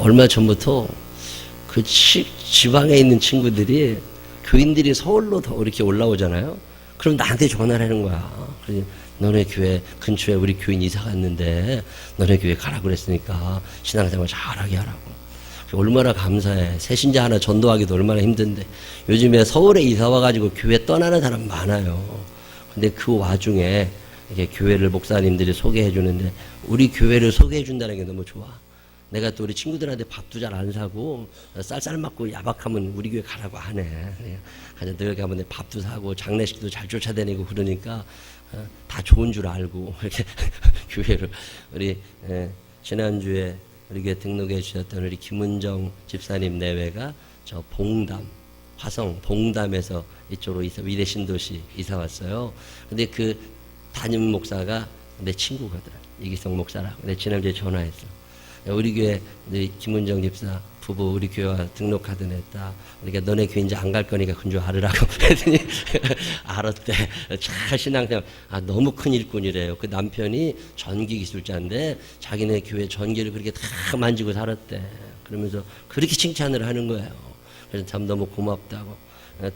얼마 전부터 그 지방에 있는 친구들이 교인들이 서울로 더 이렇게 올라오잖아요. 그럼 나한테 전화를 하는 거야. 그래서 너네 교회 근처에 우리 교인 이사 갔는데 너네 교회 가라고 그랬으니까 신앙생활 잘하게 하라고. 얼마나 감사해. 새신자 하나 전도하기도 얼마나 힘든데 요즘에 서울에 이사 와가지고 교회 떠나는 사람 많아요. 근데 그 와중에 이게 교회를 목사님들이 소개해 주는데 우리 교회를 소개해 준다는 게 너무 좋아. 내가 또 우리 친구들한테 밥도 잘 안 사고 쌀쌀 맞고 야박하면 우리 교회 가라고 하네. 그래서 늘 가면 내 밥도 사고 장례식도 잘 쫓아다니고 그러니까 다 좋은 줄 알고 이렇게 교회를 우리 지난주에 우리 교회 등록해 주셨던 우리 김은정 집사님 내외가 저 봉담 화성 봉담에서 이쪽으로 위대 신도시 이사 왔어요. 근데 그 담임 목사가 내 친구거든. 이기성 목사라고. 내가 지난주에 전화했어. 우리 교회 김은정 집사 부부 우리 교회와 등록하던 했다. 그러니까 너네 교회 이제 안 갈 거니까 그건 줄 알으라고 그랬더니 알았대. 잘 신앙생활. 너무 큰 일꾼이래요. 그 남편이 전기 기술자인데 자기네 교회 전기를 그렇게 다 만지고 살았대. 그러면서 그렇게 칭찬을 하는 거예요. 그래서 참 너무 고맙다고.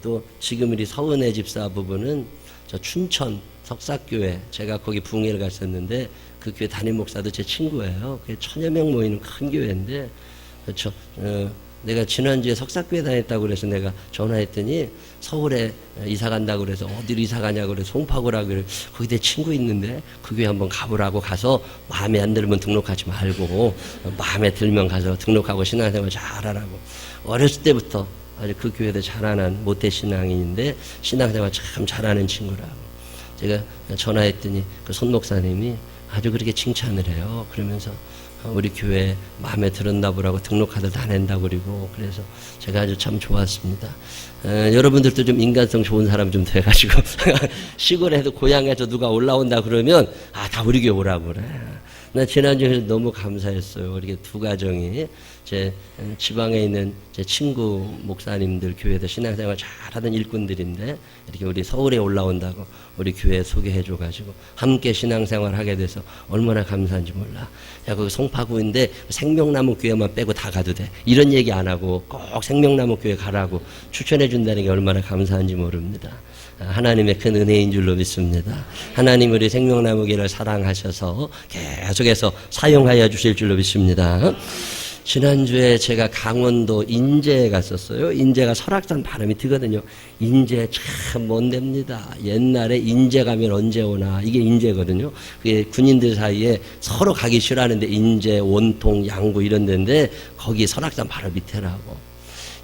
또 지금 우리 서은혜 집사 부부는 저 춘천 석사교회 제가 거기 부흥회를 갔었는데 그 교회 담임 목사도 제 친구예요. 그게 1000여 명 모이는 큰 교회인데 그렇죠. 내가 지난주에 석사교회 다녔다고 그래서 내가 전화했더니 서울에 이사 간다고 그래서 어디로 이사 가냐고 그래서 송파구라고 그래. 거기 내 친구 있는데 그 교회 한번 가보라고 가서 마음에 안 들면 등록하지 말고 마음에 들면 가서 등록하고 신앙생활 잘하라고. 어렸을 때부터 아주 그 교회도 자라난 모태신앙인인데 신앙생활 참 잘하는 친구라고. 제가 전화했더니 그 손 목사님이 아주 그렇게 칭찬을 해요. 그러면서 우리 교회 마음에 들었나 보라고 등록카드 다 낸다고 그러고 그래서 제가 아주 참 좋았습니다. 여러분들도 좀 인간성 좋은 사람 좀 돼가지고 시골에도 고향에서 누가 올라온다 그러면 다 우리 교회 오라고 그래. 나 지난주에 너무 감사했어요. 이렇게 두 가정이 제 지방에 있는 제 친구 목사님들 교회에서 신앙생활 잘하던 일꾼들인데 이렇게 우리 서울에 올라온다고 우리 교회에 소개해줘가지고 함께 신앙생활 하게 돼서 얼마나 감사한지 몰라. 야, 거기 송파구인데 생명나무 교회만 빼고 다 가도 돼. 이런 얘기 안 하고 꼭 생명나무 교회 가라고 추천해준다는 게 얼마나 감사한지 모릅니다. 하나님의 큰 은혜인 줄로 믿습니다. 하나님 우리 생명나무교회를 사랑하셔서 계속해서 사용하여 주실 줄로 믿습니다. 지난주에 제가 강원도 인제에 갔었어요. 인제가 설악산 바로 밑이거든요. 인제 참 먼 데입니다. 옛날에 인제 가면 언제 오나 이게 인제거든요. 그게 군인들 사이에 서로 가기 싫어하는데 인제, 원통, 양구 이런 데인데 거기 설악산 바로 밑에라고.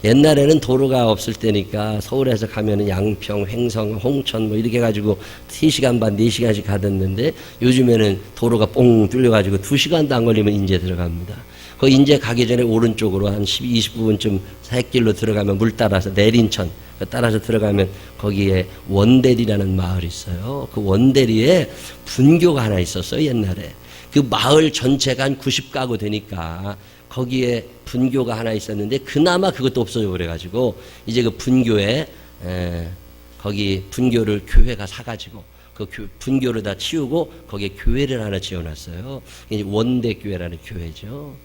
옛날에는 도로가 없을 때니까 서울에서 가면은 양평, 횡성, 홍천 뭐 이렇게 해가지고 3시간 반, 4시간씩 가뒀는데 요즘에는 도로가 뽕 뚫려가지고 2시간도 안 걸리면 인제 들어갑니다. 그 인제 가기 전에 오른쪽으로 한 20분쯤 새길로 들어가면 물 따라서 내린천 따라서 들어가면 거기에 원대리라는 마을이 있어요. 그 원대리에 분교가 하나 있었어요. 옛날에. 그 마을 전체가 한 90가구 되니까 거기에 분교가 하나 있었는데 그나마 그것도 없어져 그래가지고 이제 그 분교에 거기 분교를 교회가 사가지고 그 분교를 다 치우고 거기에 교회를 하나 지어놨어요. 이제 원대교회라는 교회죠.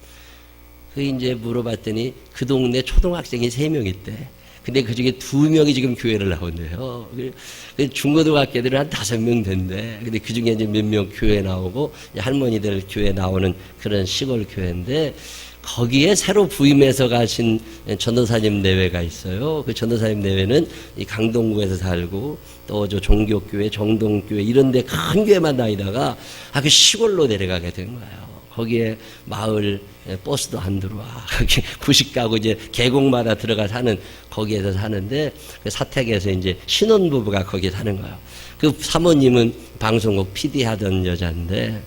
그 이제 물어봤더니 그 동네 초등학생이 3명 있대. 근데 그 중에 2명이 지금 교회를 나온대요. 중고등학교들은 한 5명 된대. 근데 그 중에 이제 몇 명 교회 나오고 할머니들 교회 나오는 그런 시골 교회인데 거기에 새로 부임해서 가신 전도사님 내외가 있어요. 그 전도사님 내외는 이 강동구에서 살고 또 저 종교교회, 정동교회 이런 데 큰 교회만 다니다가 그 시골로 내려가게 된 거예요. 거기에 마을 버스도 안 들어와. 거기 90가구 이제 계곡마다 들어가 사는 거기에서 사는데 그 사택에서 이제 신혼부부가 거기에 사는 거예요. 그 사모님은 방송국 PD 하던 여자인데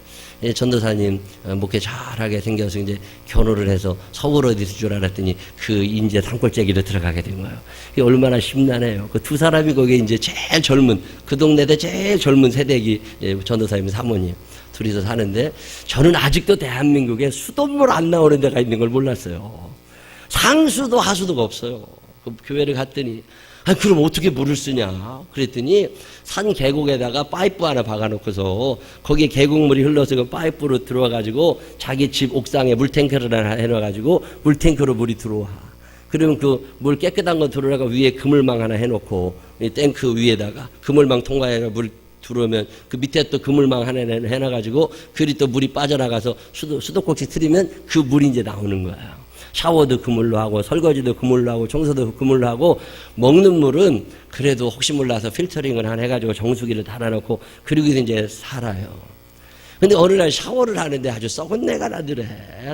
전도사님 목회 잘하게 생겨서 이제 결혼을 해서 서울 어디 있을 줄 알았더니 그 인제 산골짜기로 들어가게 된 거예요. 그게 얼마나 심란해요. 그 두 사람이 거기에 이제 제일 젊은 그 동네대 제일 젊은 세대기 전도사님 사모님 둘이서 사는데 저는 아직도 대한민국에 수돗물 안 나오는 데가 있는 걸 몰랐어요. 상수도 하수도가 없어요. 그 교회를 갔더니 아, 그럼 어떻게 물을 쓰냐? 그랬더니 산 계곡에다가 파이프 하나 박아놓고서 거기에 계곡물이 흘러서 그 파이프로 들어와가지고 자기 집 옥상에 물탱크를 하나 해놔가지고 물탱크로 물이 들어와. 그러면 그 물 깨끗한 거 들어오다가 위에 그물망 하나 해놓고 이 탱크 위에다가 그물망 통과해서 물 들어오면 그 밑에 또 그물망 하나 해놔가지고 그리 또 물이 빠져나가서 수도꼭지 틀리면 그 물이 이제 나오는 거예요. 샤워도 그물로 하고 설거지도 그물로 하고 청소도 그물로 하고 먹는 물은 그래도 혹시 몰라서 필터링을 하나 해가지고 정수기를 달아놓고 그리고 이제 살아요. 근데 어느 날 샤워를 하는데 아주 썩은 내가 나더래.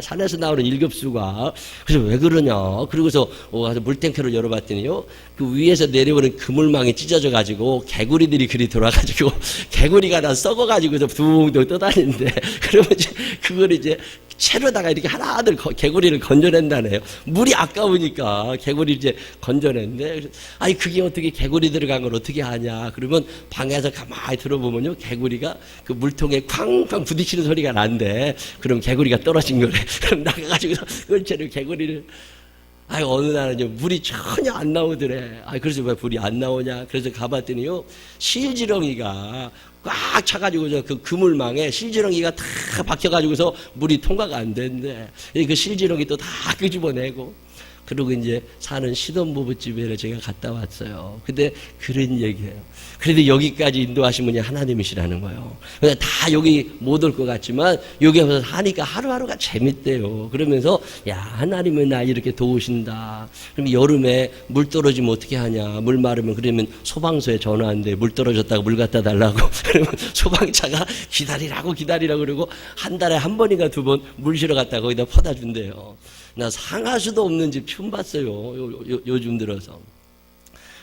산에서 나오는 일급수가. 그래서 왜 그러냐. 그러고서 가서 물탱크를 열어봤더니요. 그 위에서 내려오는 그물망이 찢어져가지고 개구리들이 그리 돌아가지고 개구리가 다 썩어가지고서 둥둥 떠다니는데 그러면 이제 그걸 이제 채로다가 이렇게 하나둘 개구리를 건져낸다네요. 물이 아까우니까 개구리 이제 건져냈는데, 아니, 그게 어떻게 개구리 들어간 걸 어떻게 하냐. 그러면 방에서 가만히 들어보면요. 개구리가 그 물통에 쾅쾅 부딪히는 소리가 난대. 그럼 개구리가 떨어진 거래. 그럼 나가가지고 그걸 채로 개구리를. 아이, 어느 날은 물이 전혀 안 나오더래. 아이, 그래서 왜 물이 안 나오냐. 그래서 가봤더니요. 실지렁이가 꽉 차가지고 그 그물망에 실지렁이가 다 박혀가지고서 물이 통과가 안 된대. 그 실지렁이 또 다 끄집어내고. 그리고 이제 사는 신혼부부집에 제가 갔다 왔어요. 근데 그런 얘기예요. 그래도 여기까지 인도하신 분이 하나님이시라는 거예요. 다 여기 못 올 것 같지만 여기 와서 하니까 하루하루가 재밌대요. 그러면서 야, 하나님은 나 이렇게 도우신다. 그럼 여름에 물 떨어지면 어떻게 하냐. 물 마르면 그러면 소방서에 전화한대. 물 떨어졌다고 물 갖다 달라고. 그러면 소방차가 기다리라고 그러고 한 달에 한 번인가 두 번 물 실어 갖다 거기다 퍼다 준대요. 나 상할 수도 없는 집 처음 봤어요. 요즘 들어서.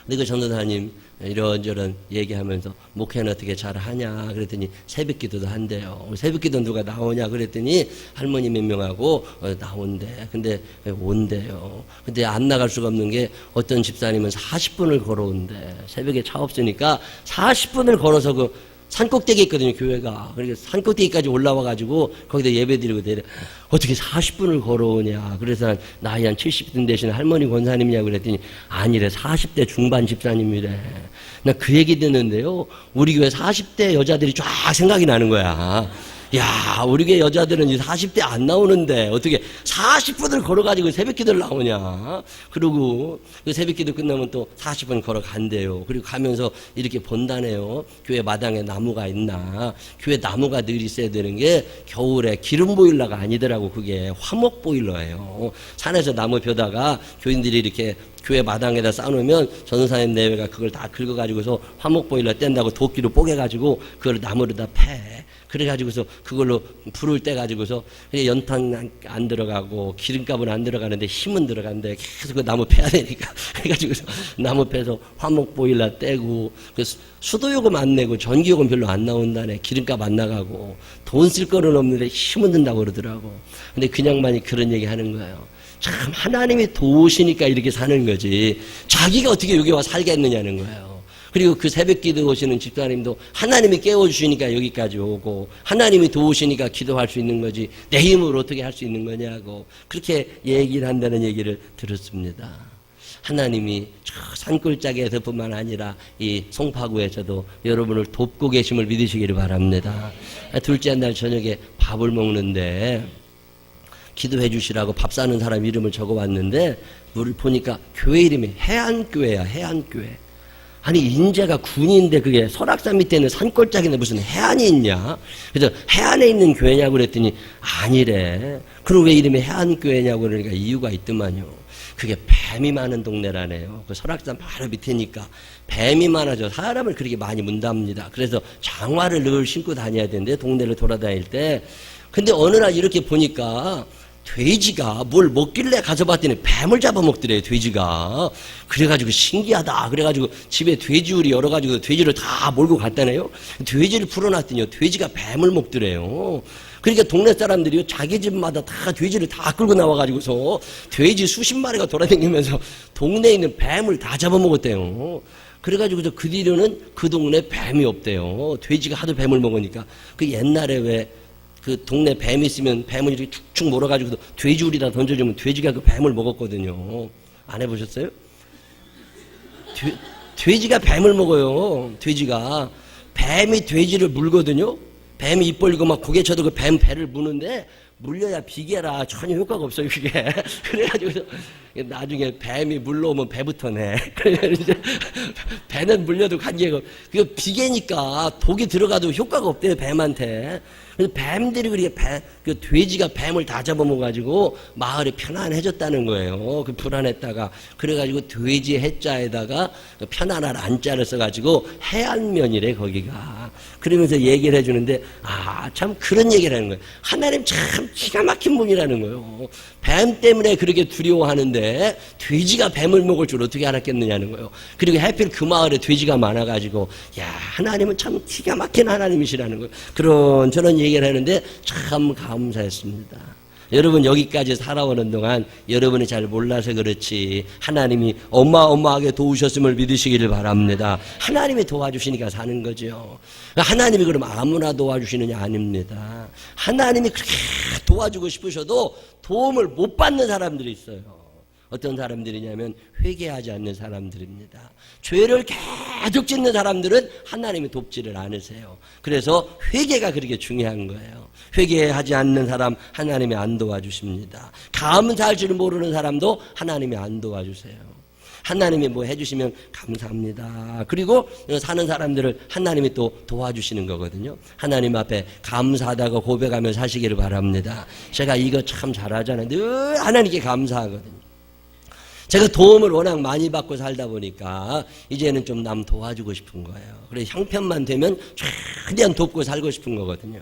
근데 그 전도사님 이런저런 얘기하면서 목회는 어떻게 잘 하냐 그랬더니 새벽 기도도 한대요. 새벽 기도 누가 나오냐 그랬더니 할머니 몇 명하고 나온대. 근데 온대요. 근데 안 나갈 수가 없는 게 어떤 집사님은 40분을 걸어온대. 새벽에 차 없으니까 40분을 걸어서 그 산꼭대기에 있거든요, 교회가. 그러니까 산꼭대기까지 올라와가지고 거기다 예배 드리고 내려. 어떻게 40분을 걸어오냐. 그래서 나이 한 70대 되시는 할머니 권사님이냐고 그랬더니 아니래, 40대 중반 집사님이래. 나 그 얘기 듣는데요. 우리 교회 40대 여자들이 쫙 생각이 나는 거야. 야, 우리 교회 여자들은 이제 40대 안 나오는데 어떻게 40분을 걸어가지고 새벽 기도를 나오냐. 그리고 그 새벽 기도 끝나면 또 40분 걸어간대요. 그리고 가면서 이렇게 본다네요. 교회 마당에 나무가 있나. 교회 나무가 늘 있어야 되는 게 겨울에 기름 보일러가 아니더라고. 그게 화목 보일러예요. 산에서 나무 벼다가 교인들이 이렇게 교회 마당에다 쌓아놓으면 전도사님 내외가 그걸 다 긁어가지고서 화목 보일러 뗀다고 도끼로 뽀개가지고 그걸 나무로 다 패. 그래가지고서 그걸로 불을 떼가지고서 연탄 안 들어가고 기름값은 안 들어가는데 힘은 들어간대. 계속 그 나무 패야 되니까. 그래가지고서 나무 패서 화목 보일러 떼고 수도요금 안 내고 전기요금 별로 안 나온다네. 기름값 안 나가고 돈 쓸 거는 없는데 힘은 든다고 그러더라고. 근데 그냥만이 그런 얘기 하는 거예요. 참 하나님이 도우시니까 이렇게 사는 거지. 자기가 어떻게 여기 와 살겠느냐는 거예요. 그리고 그 새벽 기도 오시는 집사님도 하나님이 깨워주시니까 여기까지 오고 하나님이 도우시니까 기도할 수 있는 거지 내 힘으로 어떻게 할 수 있는 거냐고 그렇게 얘기를 한다는 얘기를 들었습니다. 하나님이 저 산골짜기에서뿐만 아니라 이 송파구에서도 여러분을 돕고 계심을 믿으시기를 바랍니다. 둘째 날 저녁에 밥을 먹는데 기도해 주시라고 밥 사는 사람 이름을 적어왔는데 물을 보니까 교회 이름이 해안교회야. 해안교회. 아니 인제가 군인데 그게 설악산 밑에 있는 산골짜기인데 무슨 해안이 있냐. 그래서 해안에 있는 교회냐고 그랬더니 아니래. 그럼 왜 이름이 해안교회냐고 그러니까 이유가 있더만요. 그게 뱀이 많은 동네라네요. 그 설악산 바로 밑에니까 뱀이 많아져 사람을 그렇게 많이 문답니다. 그래서 장화를 늘 신고 다녀야 되는데 동네를 돌아다닐 때. 근데 어느 날 이렇게 보니까 돼지가 뭘 먹길래 가서 봤더니 뱀을 잡아먹더래요, 돼지가. 그래가지고 신기하다. 그래가지고 집에 돼지우리 열어가지고 돼지를 다 몰고 갔다네요. 돼지를 풀어놨더니 돼지가 뱀을 먹더래요. 그러니까 동네 사람들이 자기 집마다 다 돼지를 다 끌고 나와가지고서 돼지 수십 마리가 돌아다니면서 동네에 있는 뱀을 다 잡아먹었대요. 그래가지고서 그 뒤로는 그 동네 뱀이 없대요. 돼지가 하도 뱀을 먹으니까. 그 옛날에 왜 그 동네 뱀이 있으면 뱀을 이렇게 축축 몰아가지고 돼지우리다 던져주면 돼지가 그 뱀을 먹었거든요. 안 해보셨어요? 돼지가 뱀을 먹어요. 돼지가. 뱀이 돼지를 물거든요. 뱀이 입 벌리고 막 고개 쳐도 그 뱀 배를 무는데 물려야 비계라 전혀 효과가 없어요, 그게. 그래가지고 나중에 뱀이 물러오면 배부터 내. 그래서 이제 배는 물려도 관계가 그 비계니까 독이 들어가도 효과가 없대요, 뱀한테. 그래서 뱀들이 그렇게 그 돼지가 뱀을 다 잡아먹어가지고 마을이 편안해졌다는 거예요. 그 불안했다가 그래가지고 돼지 해자에다가 편안한 안자를 써가지고 해안면이래 거기가. 그러면서 얘기를 해주는데 참 그런 얘기를 하는 거예요. 하나님 참 기가 막힌 분이라는 거예요. 뱀 때문에 그렇게 두려워하는데 돼지가 뱀을 먹을 줄 어떻게 알았겠느냐는 거예요. 그리고 하필 그 마을에 돼지가 많아가지고 야 하나님은 참 기가 막힌 하나님이시라는 거예요. 그런 저런 얘기를 하는데 참 감사했습니다. 여러분 여기까지 살아오는 동안 여러분이 잘 몰라서 그렇지 하나님이 어마어마하게 도우셨음을 믿으시기를 바랍니다. 하나님이 도와주시니까 사는 거죠. 하나님이 그럼 아무나 도와주시느냐? 아닙니다. 하나님이 그렇게 도와주고 싶으셔도 도움을 못 받는 사람들이 있어요. 어떤 사람들이냐면 회개하지 않는 사람들입니다. 죄를 계속 짓는 사람들은 하나님이 돕지를 않으세요. 그래서 회개가 그렇게 중요한 거예요. 회개하지 않는 사람 하나님이 안 도와주십니다. 감사할 줄 모르는 사람도 하나님이 안 도와주세요. 하나님이 뭐 해주시면 감사합니다. 그리고 사는 사람들을 하나님이 또 도와주시는 거거든요. 하나님 앞에 감사하다고 고백하며 사시기를 바랍니다. 제가 이거 참 잘하잖아요. 늘 하나님께 감사하거든요. 제가 도움을 워낙 많이 받고 살다 보니까 이제는 좀 남 도와주고 싶은 거예요. 그래서 형편만 되면 최대한 돕고 살고 싶은 거거든요.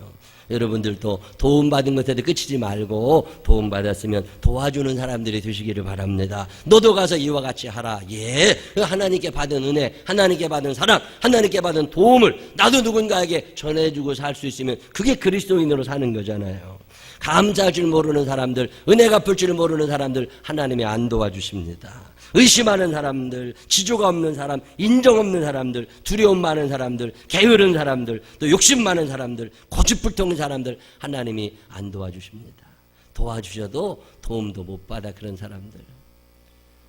여러분들도 도움받은 것에도 끝이지 말고 도움받았으면 도와주는 사람들이 되시기를 바랍니다. 너도 가서 이와 같이 하라. 예, 하나님께 받은 은혜, 하나님께 받은 사랑, 하나님께 받은 도움을 나도 누군가에게 전해주고 살 수 있으면 그게 그리스도인으로 사는 거잖아요. 감사할 줄 모르는 사람들, 은혜 갚을 줄 모르는 사람들 하나님이 안 도와주십니다. 의심하는 사람들, 지조가 없는 사람, 인정 없는 사람들, 두려움 많은 사람들, 게으른 사람들, 또 욕심 많은 사람들, 고집불통인 사람들 하나님이 안 도와주십니다. 도와주셔도 도움도 못 받아 그런 사람들.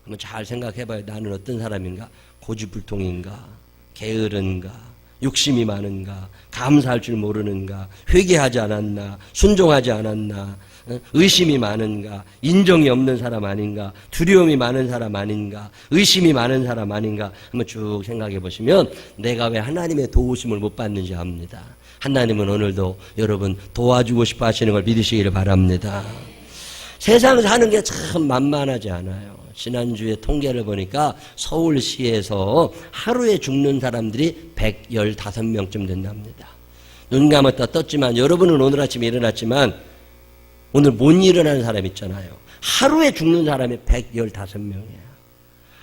한번 잘 생각해봐요. 나는 어떤 사람인가? 고집불통인가? 게으른가? 욕심이 많은가? 감사할 줄 모르는가? 회개하지 않았나? 순종하지 않았나? 의심이 많은가? 인정이 없는 사람 아닌가? 두려움이 많은 사람 아닌가? 의심이 많은 사람 아닌가? 한번 쭉 생각해 보시면 내가 왜 하나님의 도우심을 못 받는지 압니다. 하나님은 오늘도 여러분 도와주고 싶어 하시는 걸 믿으시기를 바랍니다. 세상 사는 게 참 만만하지 않아요. 지난주에 통계를 보니까 서울시에서 하루에 죽는 사람들이 115명쯤 된답니다. 눈 감았다 떴지만 여러분은 오늘 아침에 일어났지만 오늘 못 일어나는 사람 있잖아요. 하루에 죽는 사람이 115명이에요.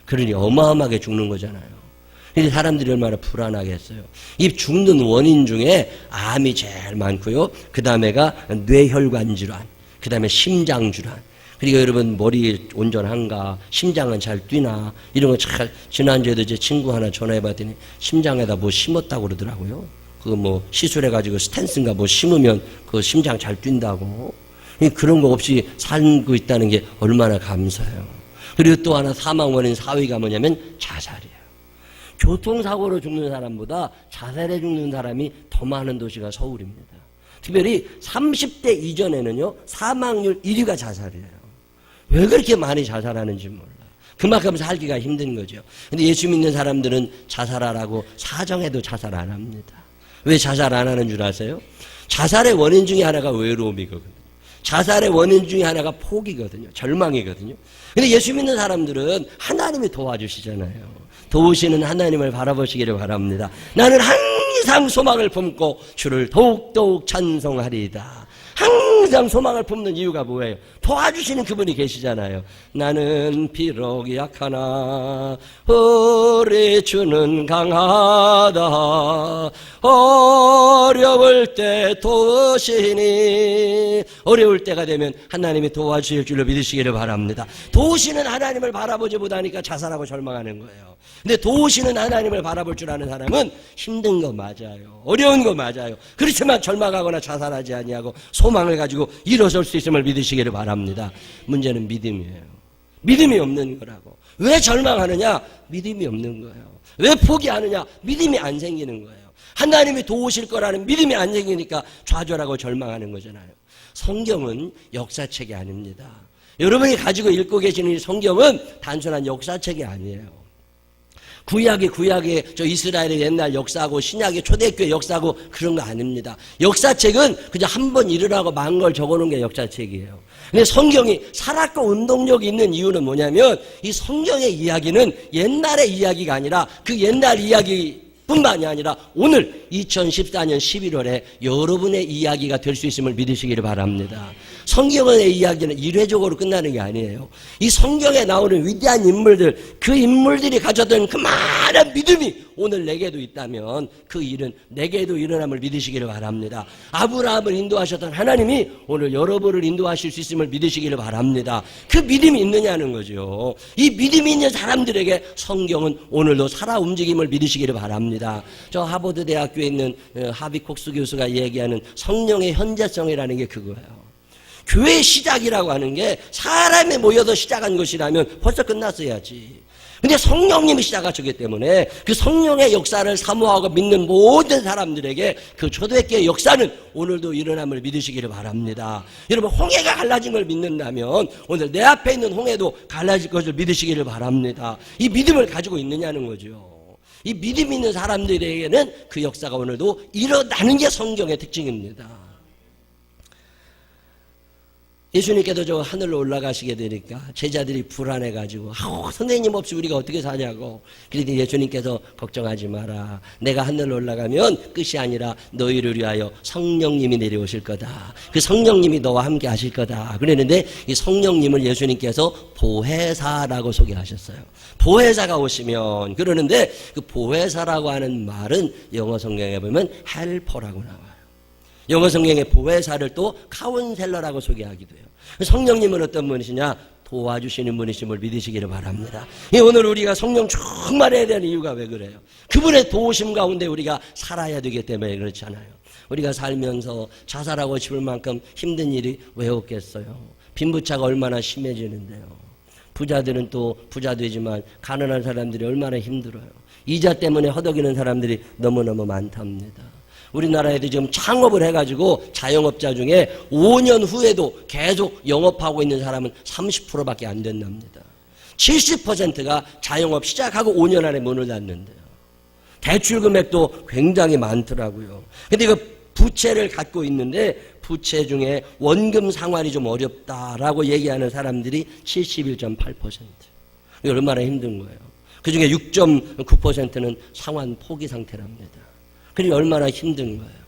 그러니 어마어마하게 죽는 거잖아요. 근데 사람들이 얼마나 불안하겠어요. 이 죽는 원인 중에 암이 제일 많고요. 그 다음에가 뇌혈관 질환, 그 다음에 심장 질환. 그리고 여러분 머리 온전한가, 심장은 잘 뛰나 이런 거 잘. 지난주에도 제 친구 하나 전화해봤더니 심장에다 뭐 심었다고 그러더라고요. 그거 뭐 시술해가지고 스탠스인가 뭐 심으면 그 심장 잘 뛴다고. 그런 거 없이 살고 있다는 게 얼마나 감사해요. 그리고 또 하나 사망 원인 4위가 뭐냐면 자살이에요. 교통사고로 죽는 사람보다 자살해 죽는 사람이 더 많은 도시가 서울입니다. 특별히 30대 이전에는요 사망률 1위가 자살이에요. 왜 그렇게 많이 자살하는지 몰라요. 그만큼 살기가 힘든 거죠. 근데 예수 믿는 사람들은 자살하라고 사정해도 자살 안 합니다. 왜 자살 안 하는 줄 아세요? 자살의 원인 중에 하나가 외로움이거든요. 자살의 원인 중에 하나가 포기거든요. 절망이거든요. 근데 예수 믿는 사람들은 하나님이 도와주시잖아요. 도우시는 하나님을 바라보시기를 바랍니다. 나는 항상 소망을 품고 주를 더욱더욱 찬송하리이다. 항상 소망을 품는 이유가 뭐예요? 도와주시는 그분이 계시잖아요. 나는 비록 약하나 우리 주는 강하다. 어려울 때 도우시니. 어려울 때가 되면 하나님이 도와주실 줄로 믿으시기를 바랍니다. 도우시는 하나님을 바라보지 못하니까 자살하고 절망하는 거예요. 근데 도우시는 하나님을 바라볼 줄 아는 사람은 힘든 거 맞아요. 어려운 거 맞아요. 그렇지만 절망하거나 자살하지 아니하고 소망을 가지고 일어설 수 있음을 믿으시기를 바랍니다. 문제는 믿음이에요. 믿음이 없는 거라고. 왜 절망하느냐? 믿음이 없는 거예요. 왜 포기하느냐? 믿음이 안 생기는 거예요. 하나님이 도우실 거라는 믿음이 안 생기니까 좌절하고 절망하는 거잖아요. 성경은 역사책이 아닙니다. 여러분이 가지고 읽고 계시는 이 성경은 단순한 역사책이 아니에요. 구약의 저 이스라엘의 옛날 역사하고 신약의 초대교회 역사하고 그런 거 아닙니다. 역사책은 그냥 한 번 일어나고 만 걸 적어놓은 게 역사책이에요. 근데 성경이 살았고 운동력이 있는 이유는 뭐냐면 이 성경의 이야기는 옛날의 이야기가 아니라 그 옛날 이야기뿐만이 아니라 오늘 2014년 11월에 여러분의 이야기가 될 수 있음을 믿으시기를 바랍니다. 성경의 이야기는 일회적으로 끝나는 게 아니에요. 이 성경에 나오는 위대한 인물들, 그 인물들이 가졌던 그 많은 믿음이 오늘 내게도 있다면 그 일은 내게도 일어남을 믿으시기를 바랍니다. 아브라함을 인도하셨던 하나님이 오늘 여러분을 인도하실 수 있음을 믿으시기를 바랍니다. 그 믿음이 있느냐는 거죠. 이 믿음이 있는 사람들에게 성경은 오늘도 살아 움직임을 믿으시기를 바랍니다. 저 하버드 대학교에 있는 하비 콕스 교수가 얘기하는 성령의 현재성이라는 게 그거예요. 교회의 시작이라고 하는 게 사람이 모여서 시작한 것이라면 벌써 끝났어야지. 근데 성령님이 시작하셨기 때문에 그 성령의 역사를 사모하고 믿는 모든 사람들에게 그 초대교회의 역사는 오늘도 일어남을 믿으시기를 바랍니다. 여러분, 홍해가 갈라진 걸 믿는다면 오늘 내 앞에 있는 홍해도 갈라질 것을 믿으시기를 바랍니다. 이 믿음을 가지고 있느냐는 거죠. 이 믿음 있는 사람들에게는 그 역사가 오늘도 일어나는 게 성경의 특징입니다. 예수님께서 저 하늘로 올라가시게 되니까 제자들이 불안해가지고 선생님 없이 우리가 어떻게 사냐고. 그러더니 예수님께서 걱정하지 마라. 내가 하늘로 올라가면 끝이 아니라 너희를 위하여 성령님이 내려오실 거다. 그 성령님이 너와 함께 하실 거다. 그랬는데 이 성령님을 예수님께서 보혜사라고 소개하셨어요. 보혜사가 오시면 그러는데 그 보혜사라고 하는 말은 영어 성경에 보면 헬퍼라고 나와요. 영어 성경의 보혜사를 또 카운셀러라고 소개하기도 해요. 성령님은 어떤 분이시냐? 도와주시는 분이심을 믿으시기를 바랍니다. 오늘 우리가 성령 충만해야 되는 이유가 왜 그래요? 그분의 도우심 가운데 우리가 살아야 되기 때문에 그렇잖아요. 우리가 살면서 자살하고 싶을 만큼 힘든 일이 왜 없겠어요? 빈부차가 얼마나 심해지는데요. 부자들은 또 부자되지만 가난한 사람들이 얼마나 힘들어요. 이자 때문에 허덕이는 사람들이 너무너무 많답니다. 우리나라에도 지금 창업을 해가지고 자영업자 중에 5년 후에도 계속 영업하고 있는 사람은 30%밖에 안 된답니다. 70%가 자영업 시작하고 5년 안에 문을 닫는데요. 대출 금액도 굉장히 많더라고요. 근데 그 부채를 갖고 있는데 부채 중에 원금 상환이 좀 어렵다라고 얘기하는 사람들이 71.8%. 얼마나 힘든 거예요. 그 중에 6.9%는 상환 포기 상태랍니다. 그러니 얼마나 힘든 거예요.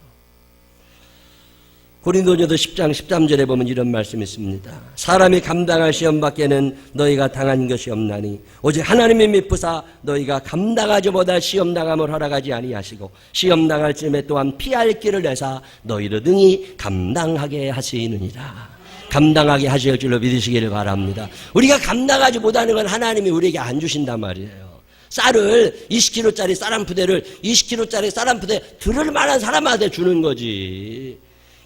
고린도전서 10장 13절에 보면 이런 말씀이 있습니다. 사람이 감당할 시험 밖에는 너희가 당한 것이 없나니 오직 하나님이 미쁘사 너희가 감당하지 못할 시험 당함을 허락하지 아니하시고 시험 당할 쯤에 또한 피할 길을 내사 너희를 능히 감당하게 하시느니라. 감당하게 하실 줄로 믿으시기를 바랍니다. 우리가 감당하지 못하는 건 하나님이 우리에게 안 주신단 말이에요. 쌀을 20kg짜리 쌀 한 푸대를 20kg짜리 쌀 한 푸대 들을 만한 사람한테 주는 거지.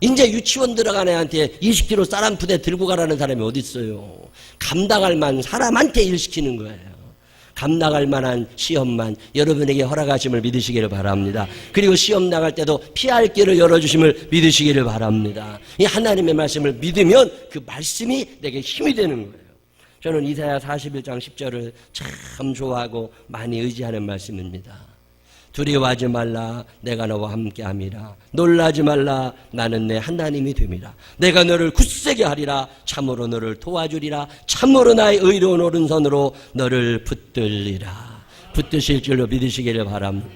이제 유치원 들어간 애한테 20kg 쌀 한 푸대 들고 가라는 사람이 어디 있어요. 감당할 만한 사람한테 일시키는 거예요. 감당할 만한 시험만 여러분에게 허락하심을 믿으시기를 바랍니다. 그리고 시험 나갈 때도 피할 길을 열어주심을 믿으시기를 바랍니다. 이 하나님의 말씀을 믿으면 그 말씀이 내게 힘이 되는 거예요. 저는 이사야 41장 10절을 참 좋아하고 많이 의지하는 말씀입니다. 두려워하지 말라 내가 너와 함께함이라. 놀라지 말라 나는 내 하나님이 됨이라. 내가 너를 굳세게 하리라. 참으로 너를 도와주리라. 참으로 나의 의로운 오른손으로 너를 붙들리라. 붙드실 줄로 믿으시기를 바랍니다.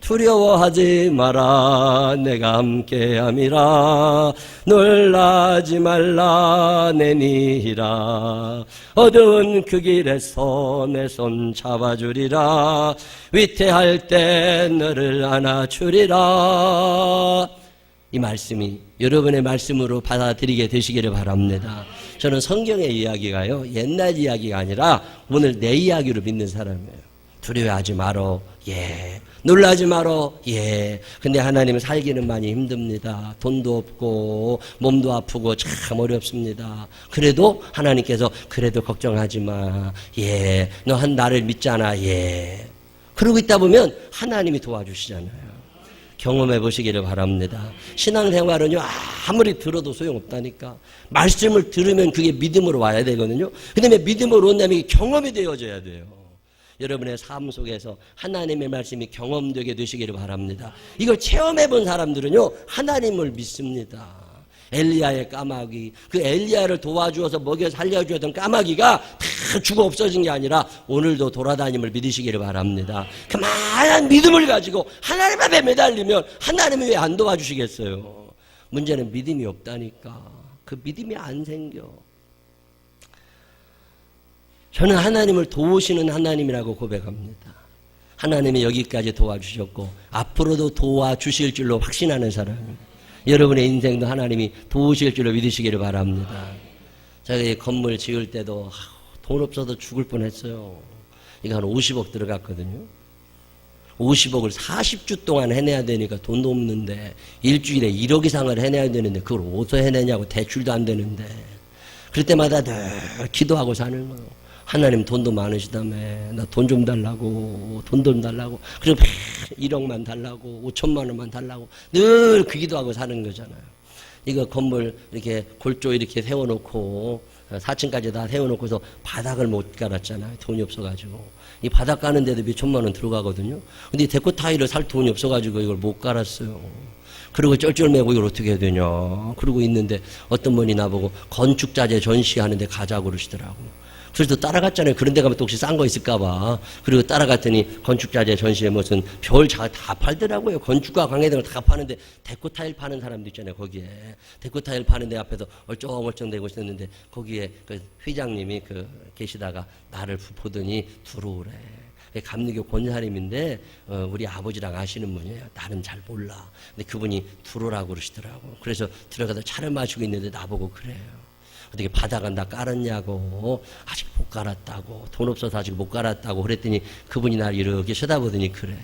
두려워하지 마라 내가 함께함이라. 놀라지 말라 내니라. 어두운 그 길에서 내 손 잡아주리라. 위태할 때 너를 안아주리라. 이 말씀이 여러분의 말씀으로 받아들이게 되시기를 바랍니다. 저는 성경의 이야기가요 옛날 이야기가 아니라 오늘 내 이야기로 믿는 사람이에요. 두려워하지 마라. 예. 놀라지 마라. 예. 근데 하나님은 살기는 많이 힘듭니다. 돈도 없고 몸도 아프고 참 어렵습니다. 그래도 하나님께서 그래도 걱정하지 마. 예. 너 한 나를 믿잖아. 예. 그러고 있다 보면 하나님이 도와주시잖아요. 경험해 보시기를 바랍니다. 신앙생활은요, 아무리 들어도 소용없다니까. 말씀을 들으면 그게 믿음으로 와야 되거든요. 그 다음에 믿음으로 온다면 이게 경험이 되어져야 돼요. 여러분의 삶 속에서 하나님의 말씀이 경험되게 되시기를 바랍니다. 이걸 체험해 본 사람들은요, 하나님을 믿습니다. 엘리야의 까마귀, 그 엘리야를 도와주어서 먹여 살려주었던 까마귀가 다 죽어 없어진 게 아니라 오늘도 돌아다님을 믿으시기를 바랍니다. 그만한 믿음을 가지고 하나님 앞에 매달리면 하나님이 왜 안 도와주시겠어요? 문제는 믿음이 없다니까. 그 믿음이 안 생겨. 저는 하나님을 도우시는 하나님이라고 고백합니다. 하나님이 여기까지 도와주셨고 앞으로도 도와주실 줄로 확신하는 사람입니다. 여러분의 인생도 하나님이 도우실 줄로 믿으시기를 바랍니다. 제가 이 건물 지을 때도 돈 없어서 죽을 뻔했어요. 이거 한 50억 들어갔거든요. 50억을 40주 동안 해내야 되니까 돈도 없는데 일주일에 1억 이상을 해내야 되는데 그걸 어디서 해내냐고 대출도 안 되는데 그럴 때마다 늘 기도하고 사는 거예요. 하나님 돈도 많으시다며 나 돈 좀 달라고 돈 좀 달라고 그리고 1억만 달라고 5천만 원만 달라고 늘 그 기도하고 사는 거잖아요. 이거 건물 이렇게 골조 이렇게 세워놓고 4층까지 다 세워놓고서 바닥을 못 깔았잖아요. 돈이 없어가지고 이 바닥 까는데도 몇 천만 원 들어가거든요. 근데 데코 타일을 살 돈이 없어가지고 이걸 못 깔았어요. 그리고 쩔쩔매고 이걸 어떻게 해야 되냐 그러고 있는데 어떤 분이 나보고 건축자재 전시하는데 가자고 그러시더라고. 그래서 따라갔잖아요. 그런 데 가면 또 혹시 싼 거 있을까봐. 그리고 따라갔더니 건축자재 전시에 무슨 별 다 팔더라고요. 건축과 관계된 걸 다 파는데 데코 타일 파는 사람도 있잖아요. 거기에 데코 타일 파는 데 앞에서 얼쩡얼쩡 대고 있었는데 거기에 그 회장님이 계시다가 나를 보더니 들어오래. 감리교 권사님인데 우리 아버지랑 아시는 분이에요. 나는 잘 몰라. 근데 그분이 들어오라고 그러시더라고. 그래서 들어가서 차를 마시고 있는데 나보고 그래요. 어떻게 바닥은 다 깔았냐고. 아직 못 깔았다고. 돈 없어서 아직 못 깔았다고 그랬더니 그분이 날 이렇게 쳐다보더니 그래.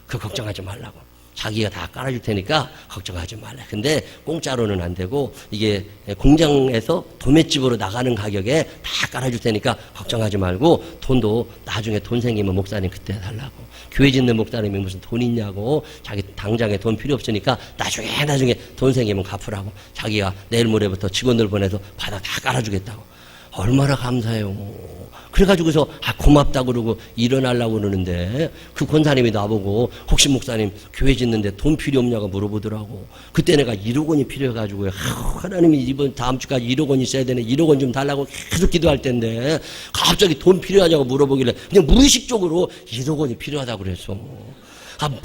그 걱정하지 말라고. 자기가 다 깔아줄 테니까 걱정하지 말래. 근데 공짜로는 안 되고 이게 공장에서 도매집으로 나가는 가격에 다 깔아줄 테니까 걱정하지 말고 돈도 나중에 돈 생기면 목사님 그때 달라고. 교회 짓는 목사님이 무슨 돈 있냐고. 자기 당장에 돈 필요 없으니까 나중에 돈 생기면 갚으라고. 자기가 내일 모레부터 직원들 보내서 바닥 다 깔아주겠다고. 얼마나 감사해요. 그래가지고서 고맙다 그러고 일어나려고 그러는데 그 권사님이 나보고 혹시 목사님 교회 짓는데 돈 필요 없냐고 물어보더라고. 그때 내가 1억 원이 필요해가지고요. 하나님이 다음 주까지 1억 원 있어야 되네. 1억 원 좀 달라고 계속 기도할 텐데 갑자기 돈 필요하냐고 물어보길래 그냥 무의식적으로 1억 원이 필요하다고 그랬어.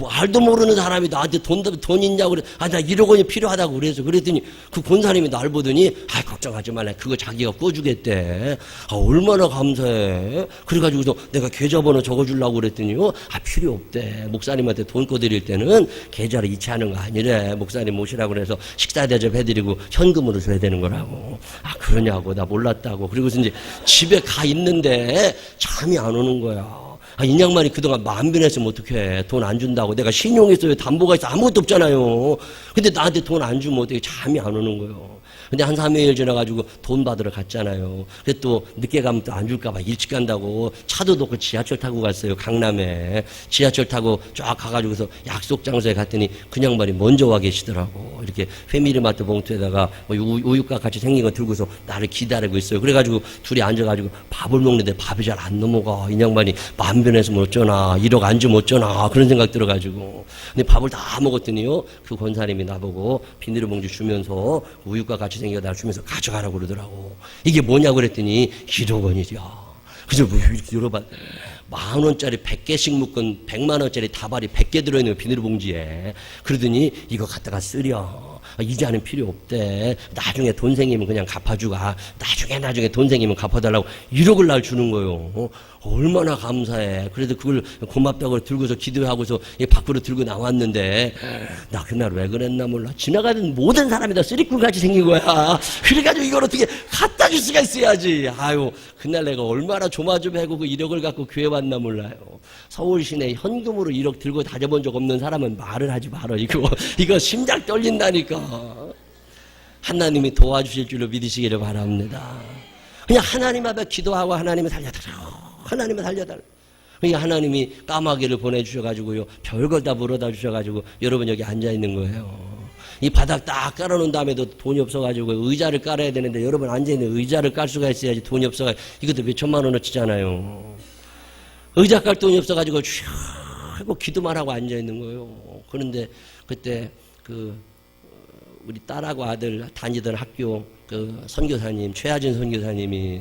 말도 모르는 사람이 나한테 돈 있냐고 그래. 나 1억 원이 필요하다고 그래서 그랬더니 그 권사님이 날 보더니 걱정하지 말라. 그거 자기가 꿔주겠대. 얼마나 감사해. 그래가지고서 내가 계좌번호 적어주려고 그랬더니요. 필요 없대. 목사님한테 돈 꿔드릴 때는 계좌를 이체하는 거 아니래. 목사님 모시라고 그래서 식사 대접해드리고 현금으로 줘야 되는 거라고. 그러냐고. 나 몰랐다고. 그리고서 이제 집에 가 있는데 잠이 안 오는 거야. 이 양반이 그동안 만변했으면 어떡해. 돈 안 준다고. 내가 신용이 있어요. 담보가 있어. 아무것도 없잖아요. 근데 나한테 돈 안 주면 어떻게 잠이 안 오는 거예요. 근데 한 3일 지나가지고 돈 받으러 갔잖아요. 근데 또 늦게 가면 또 안 줄까봐 일찍 간다고 차도 놓고 지하철 타고 갔어요. 강남에. 지하철 타고 쫙 가가지고서 약속 장소에 갔더니 그 양반이 먼저 와 계시더라고. 이렇게 패밀리마트 봉투에다가 우유과 같이 생긴 거 들고서 나를 기다리고 있어요. 그래가지고 둘이 앉아가지고 밥을 먹는데 밥이 잘 안 넘어가. 이 양반이 만변했으면 어쩌나. 1억 안 주면 어쩌나. 그런 생각 들어가지고. 근데 밥을 다 먹었더니요. 그 권사님이 나보고 비닐봉지 주면서 우유과 같이 생겨 날 주면서 가져가라고 그러더라고. 이게 뭐냐고 그랬더니 1억 원이야. 그래서 뭐 이렇게 열어봐. 10,000원짜리 100개씩 묶은 100만 원짜리 다발이 100개 들어있는 비닐봉지에. 그러더니 이거 갖다가 쓰려. 이자는 필요 없대. 나중에 돈 생기면 그냥 갚아주고, 나중에 돈 생기면 갚아달라고 1억을 날 주는 거예요. 얼마나 감사해. 그래도 그걸 고맙다고 들고서 기도하고서 밖으로 들고 나왔는데, 나 그날 왜 그랬나 몰라. 지나가는 모든 사람이 다 쓰리꾼같이 생긴 거야. 그래가지고 이걸 어떻게 갖다 줄 수가 있어야지. 아유, 그날 내가 얼마나 조마조마하고 그 1억을 갖고 교회 왔나 몰라요. 서울 시내 현금으로 1억 들고 다녀본 적 없는 사람은 말을 하지 말어. 이거 심장 떨린다니까. 하나님이 도와주실 줄로 믿으시기를 바랍니다. 그냥 하나님 앞에 기도하고 하나님을 살려달라고. 하나님을 살려달라고. 그러니까 하나님이 까마귀를 보내주셔가지고요, 별걸 다 물어다 주셔가지고 여러분 여기 앉아있는 거예요. 이 바닥 딱 깔아놓은 다음에도 돈이 없어가지고 의자를 깔아야 되는데, 여러분 앉아있는 의자를 깔 수가 있어야지. 돈이 없어가지고 이것도 몇 천만 원어치잖아요. 의자 깔 돈이 없어가지고 쭉 하고 기도만 하고 앉아있는 거예요. 그런데 그때 우리 딸하고 아들 다니던 학교 선교사님, 최하진 선교사님이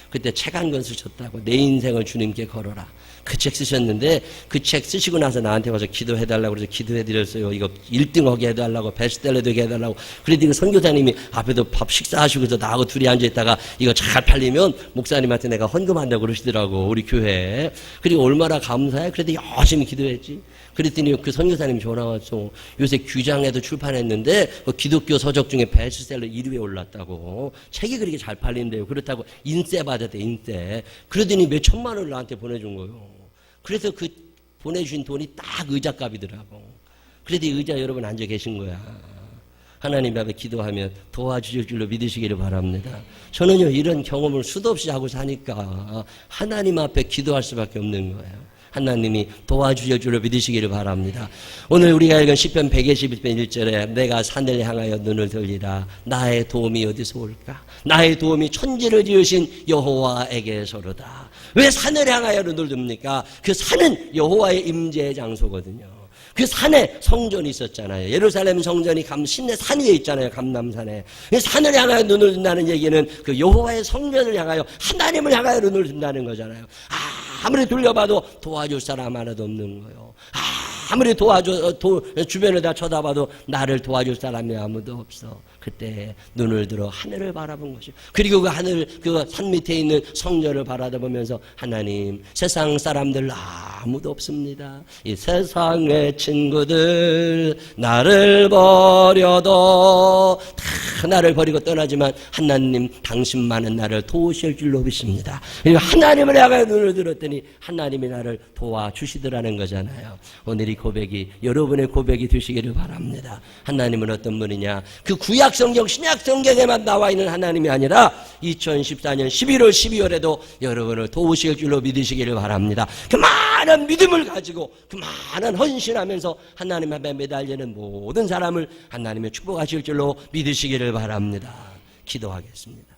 그때 책 한 권 쓰셨다고. 내 인생을 주님께 걸어라. 그 책 쓰셨는데, 그 책 쓰시고 나서 나한테 와서 기도해달라고 그래서 기도해드렸어요. 이거 1등 하게 해달라고, 베스트셀러 되게 해달라고. 그래도 선교사님이 앞에도 밥 식사하시고서 나하고 둘이 앉아있다가 이거 잘 팔리면 목사님한테 내가 헌금한다고 그러시더라고, 우리 교회에. 그리고 얼마나 감사해. 그래도 열심히 기도했지. 그랬더니 그 선교사님이 전화 왔어. 요새 규장에도 출판했는데 기독교 서적 중에 베스트셀러 1위에 올랐다고. 책이 그렇게 잘 팔린대요. 그렇다고 인세 받았대, 인세. 그러더니 몇 천만 원을 나한테 보내준 거예요. 그래서 그 보내주신 돈이 딱 의자값이더라고. 그래도 이 의자 여러분 앉아 계신 거야. 하나님 앞에 기도하면 도와주실 줄로 믿으시기를 바랍니다. 저는요, 이런 경험을 수도 없이 하고 사니까 하나님 앞에 기도할 수밖에 없는 거예요. 하나님이 도와주실 줄로 믿으시기를 바랍니다. 오늘 우리가 읽은 시편 121편 1절에 내가 산을 향하여 눈을 들리라. 나의 도움이 어디서 올까? 나의 도움이 천지를 지으신 여호와에게서로다. 왜 산을 향하여 눈을 듭니까? 그 산은 여호와의 임재의 장소거든요. 그 산에 성전이 있었잖아요. 예루살렘 성전이 시내 산 위에 있잖아요. 감람산에. 산을 향하여 눈을 든다는 얘기는 그 여호와의 성전을 향하여, 하나님을 향하여 눈을 든다는 거잖아요. 아무리 돌려봐도 도와줄 사람 하나도 없는 거예요. 아무리 주변을 다 쳐다봐도 나를 도와줄 사람이 아무도 없어. 그때 눈을 들어 하늘을 바라본 것이요. 그리고 그 하늘, 그 산 밑에 있는 성전을 바라보면서 하나님, 세상 사람들 아무도 없습니다. 이 세상의 친구들 나를 버려도 다 나를 버리고 떠나지만 하나님 당신만은 나를 도우실 줄로 믿습니다. 그리고 하나님을 향하여 눈을 들었더니 하나님이 나를 도와주시더라는 거잖아요. 오늘 이 고백이 여러분의 고백이 되시기를 바랍니다. 하나님은 어떤 분이냐? 그 구약 성경, 신약 성경에만 나와 있는 하나님이 아니라 2014년 11월, 12월에도 여러분을 도우실 줄로 믿으시기를 바랍니다. 그 많은 믿음을 가지고 그 많은 헌신하면서 하나님 앞에 매달리는 모든 사람을 하나님의 축복하실 줄로 믿으시기를 바랍니다. 기도하겠습니다.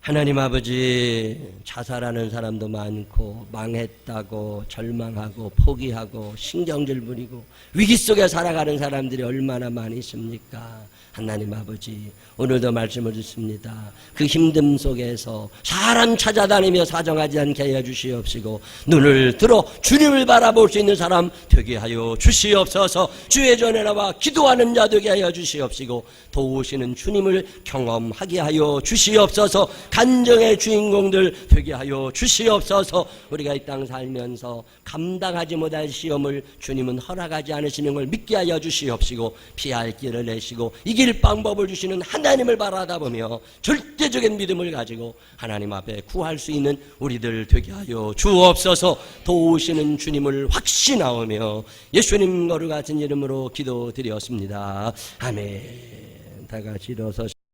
하나님 아버지, 자살하는 사람도 많고 망했다고 절망하고 포기하고 신경질 부리고 위기 속에 살아가는 사람들이 얼마나 많이 있습니까? 하나님 아버지, 오늘도 말씀을 듣습니다. 그 힘듦 속에서 사람 찾아다니며 사정하지 않게 하여 주시옵시고 눈을 들어 주님을 바라볼 수 있는 사람 되게 하여 주시옵소서. 주의 전에 나와 기도하는 자 되게 하여 주시옵시고 도우시는 주님을 경험하게 하여 주시옵소서. 간정의 주인공들 되게 하여 주시옵소서. 우리가 이 땅 살면서 감당하지 못할 시험을 주님은 허락하지 않으시는 걸 믿게 하여 주시옵시고 피할 길을 내시고 이길 방법을 주시는 하나님을 바라다 보며 절대적인 믿음을 가지고 하나님 앞에 구할 수 있는 우리들 되게 하여 주옵소서. 도우시는 주님을 확신하오며 예수님 거룩 같은 이름으로 기도드렸습니다. 아멘. 다 같이 일어서